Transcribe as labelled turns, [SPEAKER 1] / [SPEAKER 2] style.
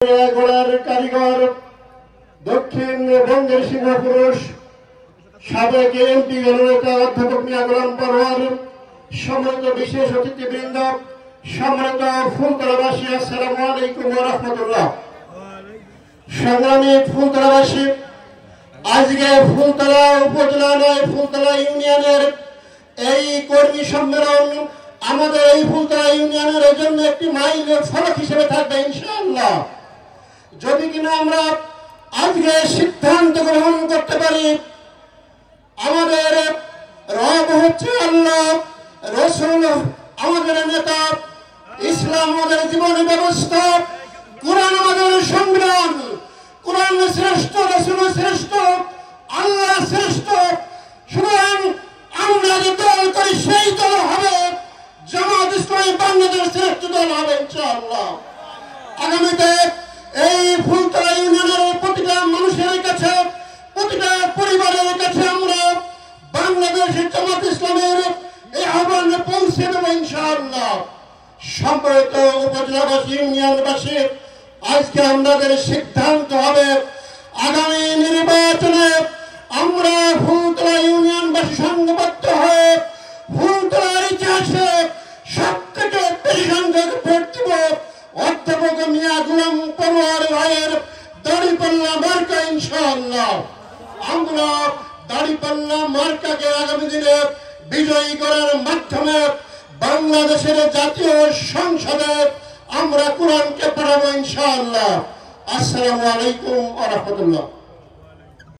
[SPEAKER 1] গোড়ার কারিগর দক্ষিণবঙ্গের সিংহপুরুষ সাবেক এমপি জননেতা অধ্যাপক মিয়া গোলাম পরোয়ার, সম্মানিত বিশেষ অতিথিবৃন্দ, সম্মানিত ফুলতলাবাসী, আসসালামু আলাইকুম ওয়া রাহমাতুল্লাহ। সংগ্রামী ফুলতলাবাসী, আজকে ফুলতলা উপজেলা নয়, ফুলতলা ইউনিয়নের এই কর্মী সম্মেলন আমাদের এই ফুলতলা ইউনিয়নের জন্য একটি মাইল ফলক হিসেবে থাকবে ইনশাআল্লাহ। যদি কিনা আমরা আজকে সিদ্ধান্ত গ্রহণ করতে পারি, আমাদের রব হচ্ছে আল্লাহ, রাসূল আমাদের নেতা, ইসলাম আমাদের জীবন ব্যবস্থা, কোরআন আমাদের সংবিধান, কোরআন শ্রেষ্ঠ, রাসূল শ্রেষ্ঠ, আল্লাহ শ্রেষ্ঠ। সুতরাং আমরা যে দল করি সেই দল হবে জামাত ইসলামী বাংলাদেশ, শ্রেষ্ঠ দল হবে ইনশাআল্লাহ। আগামীতে এই ফুলতলা ইউনিয়নের প্রতিটা মানুষের কাছে, প্রতিটা পরিবারের কাছে আমরা বাংলাদেশের জামাত ইসলামের এই আহ্বান পৌঁছে দেব ইনশাআল্লাহ। সম্প্রত উপজেলাবাসী, ইউনিয়নবাসী, আজকে আমাদের সিদ্ধান্ত হবে আগামী নির্বাচনে আমরা ফুলতলা ইউনিয়নবাসী সংঘবদ্ধ হয়ে ফুলতলার ইতিহাসে সবথেকে বেশি সংখ্যক ভোট দিব অধ্যাপক মিয়া গোলাম পরোয়ার ভাইয়ের দাড়িপাল্লা মার্কা ইনশাআল্লাহ। আমরা দাড়িপাল্লা মার্কাকে আগামী দিনে বিজয়ী করার মাধ্যমে বাংলাদেশের জাতীয় সংসদে আমরা কোরআনকে পড়াবো ইনশাআল্লাহ। আসসালামু আলাইকুম ওয়া রাহমাতুল্লাহ।